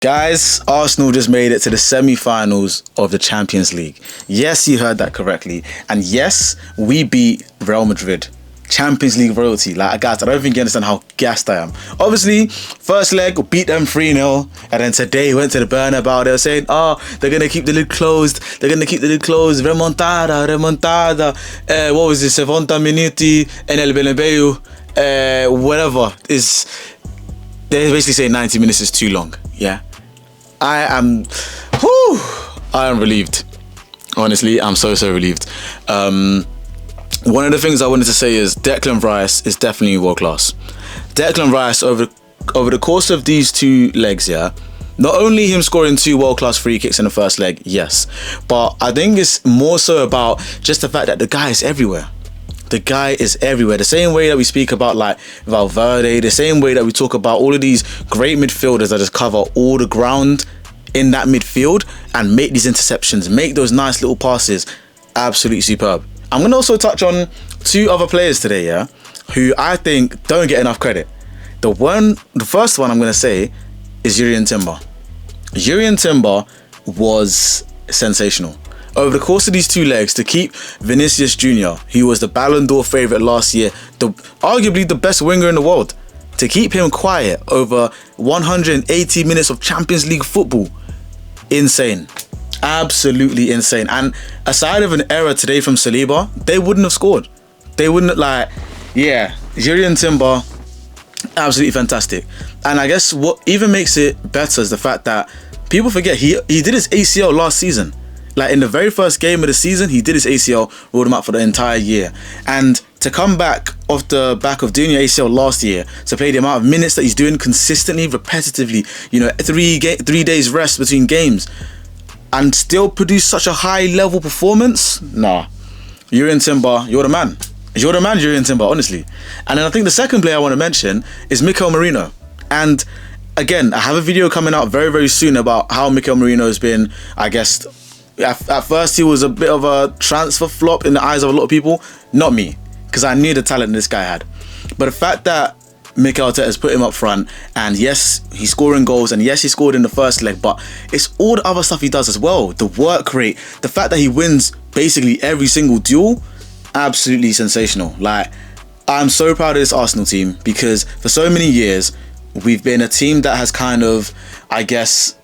Guys, Arsenal just made it to the semi-finals of the Champions League. Yes, you heard that correctly. And yes, we beat Real Madrid. Champions League royalty. Like, guys, I don't think you understand how gassed I am. Obviously, first leg, we beat them 3-0. And then today, went to the Bernabeu. They were saying, they're going to keep the lid closed. They're going to keep the lid closed. Remontada. What was this? 70 minuti en el Bernabeu. Whatever. They're basically saying 90 minutes is too long. Yeah. I am relieved. Honestly, I'm so relieved. One of the things I wanted to say is Declan Rice is definitely world class. Declan Rice over the course of these two legs, yeah, not only him scoring 2 world-class free kicks in the first leg, yes, but I think it's more so about just the fact that the guy is everywhere. The guy is everywhere. The same way that we speak about like Valverde, the same way that we talk about all of these great midfielders that just cover all the ground in that midfield and make these interceptions, make those nice little passes. Absolutely superb. I'm going to also touch on 2 other players today, yeah, who I think don't get enough credit. The first one I'm going to say is Jurrien Timber. Jurrien Timber was sensational. Over the course of these 2 legs, to keep Vinicius Jr., who was the Ballon d'Or favourite last year, arguably the best winger in the world, to keep him quiet over 180 minutes of Champions League football, insane. Absolutely insane. And aside of an error today from Saliba, they wouldn't have scored. They wouldn't Jurrien Timber, absolutely fantastic. And I guess what even makes it better is the fact that people forget he did his ACL last season. Like in the very first game of the season, he did his ACL, ruled him out for the entire year. And to come back off the back of doing your ACL last year, to play the amount of minutes that he's doing consistently, repetitively, 3 days rest between games, and still produce such a high level performance, nah. Jurrien Timber, you're the man. You're the man, Jurrien Timber, honestly. And then I think the second player I want to mention is Mikel Merino. And again, I have a video coming out very, very soon about how Mikel Merino has been, I guess, at first he was a bit of a transfer flop in the eyes of a lot of people. Not me, because I knew the talent this guy had. But the fact that Mikel Arteta has put him up front, and yes, he's scoring goals, and yes, he scored in the first leg, but it's all the other stuff he does as well. The work rate, the fact that he wins basically every single duel, absolutely sensational. Like, I'm so proud of this Arsenal team, because for so many years, we've been a team that has kind of, I guess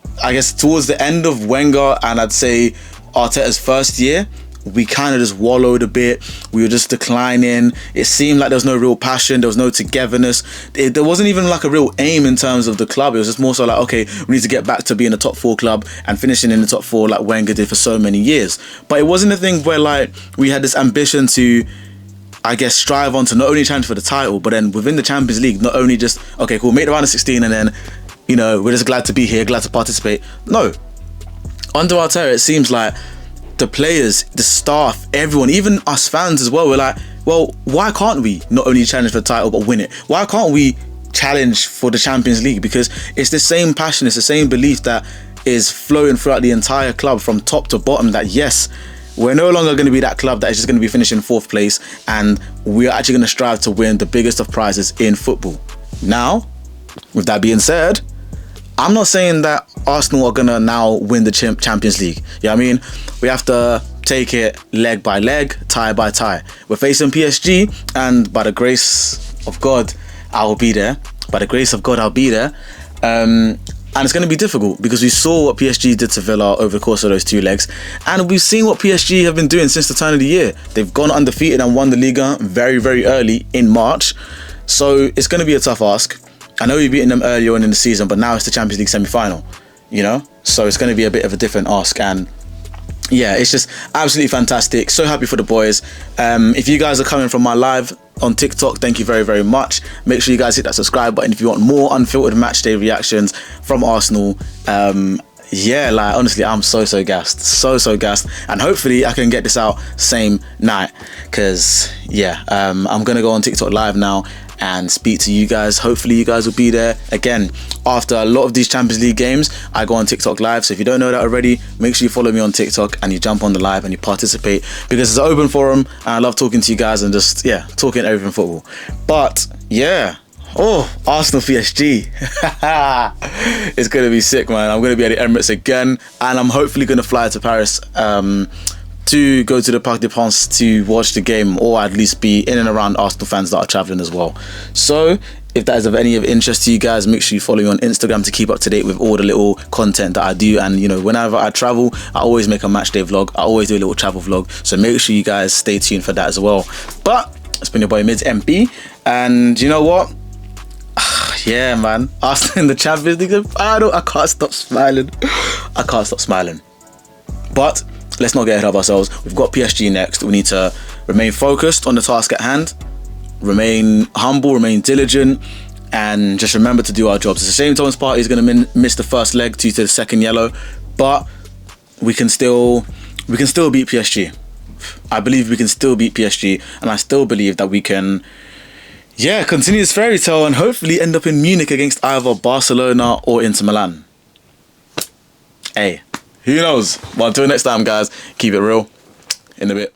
towards the end of Wenger and I'd say Arteta's first year, we kind of just wallowed a bit. We were just declining. It seemed like there was no real passion. There was no togetherness. There wasn't even like a real aim in terms of the club. It was just more so like, okay, we need to get back to being a top 4 club and finishing in the top 4 like Wenger did for so many years. But it wasn't a thing where like we had this ambition to, I guess, strive on to not only challenge for the title, but then within the Champions League, not only just, okay, cool, make the round of 16 and then, we're just glad to be here, glad to participate. No. Under Arteta, it seems like the players, the staff, everyone, even us fans as well, we're like, well, why can't we not only challenge for the title but win it? Why can't we challenge for the Champions League? Because it's the same passion, it's the same belief that is flowing throughout the entire club from top to bottom, that yes, we're no longer going to be that club that is just going to be finishing 4th place, and we're actually going to strive to win the biggest of prizes in football. Now, with that being said, I'm not saying that Arsenal are going to now win the Champions League. You know what I mean? We have to take it leg by leg, tie by tie. We're facing PSG, and by the grace of God, I will be there. By the grace of God, I'll be there. And it's going to be difficult because we saw what PSG did to Villa over the course of those 2 legs. And we've seen what PSG have been doing since the turn of the year. They've gone undefeated and won the Liga very, very early in March. So it's going to be a tough ask. I know we've beaten them earlier on in the season, but now it's the Champions League semi-final, So it's going to be a bit of a different ask. And yeah, it's just absolutely fantastic. So happy for the boys. If you guys are coming from my live on TikTok, thank you very, very much. Make sure you guys hit that subscribe button if you want more unfiltered match day reactions from Arsenal. Honestly, I'm so gassed. So gassed. And hopefully I can get this out same night. Because, I'm going to go on TikTok live now and speak to you guys. Hopefully you guys will be there. Again, after a lot of these Champions League games, I go on TikTok live. So if you don't know that already, make sure you follow me on TikTok and you jump on the live and you participate, because it's an open forum and I love talking to you guys and just, talking everything football. But Oh, Arsenal PSG. It's going to be sick, man. I'm going to be at the Emirates again, and I'm hopefully going to fly to Paris to go to the Parc des Princes to watch the game, or at least be in and around Arsenal fans that are travelling as well. So if that is of any of interest to you guys, make sure you follow me on Instagram to keep up to date with all the little content that I do. And you know, whenever I travel, I always make a match day vlog. I always do a little travel vlog, so make sure you guys stay tuned for that as well. But it's been your boy Mids MP, and you know what? Yeah, man, Arsenal in the Champions League final. I can't stop smiling. I can't stop smiling. But let's not get ahead of ourselves. We've got PSG next. We need to remain focused on the task at hand, remain humble, remain diligent, and just remember to do our jobs. It's a shame Thomas Partey is going to miss the first leg due to the second yellow, but we can still beat PSG. I believe we can still beat PSG, and I still believe that we can, continue this fairy tale and hopefully end up in Munich against either Barcelona or Inter Milan. Hey, who knows? But until next time, guys, keep it real. In a bit.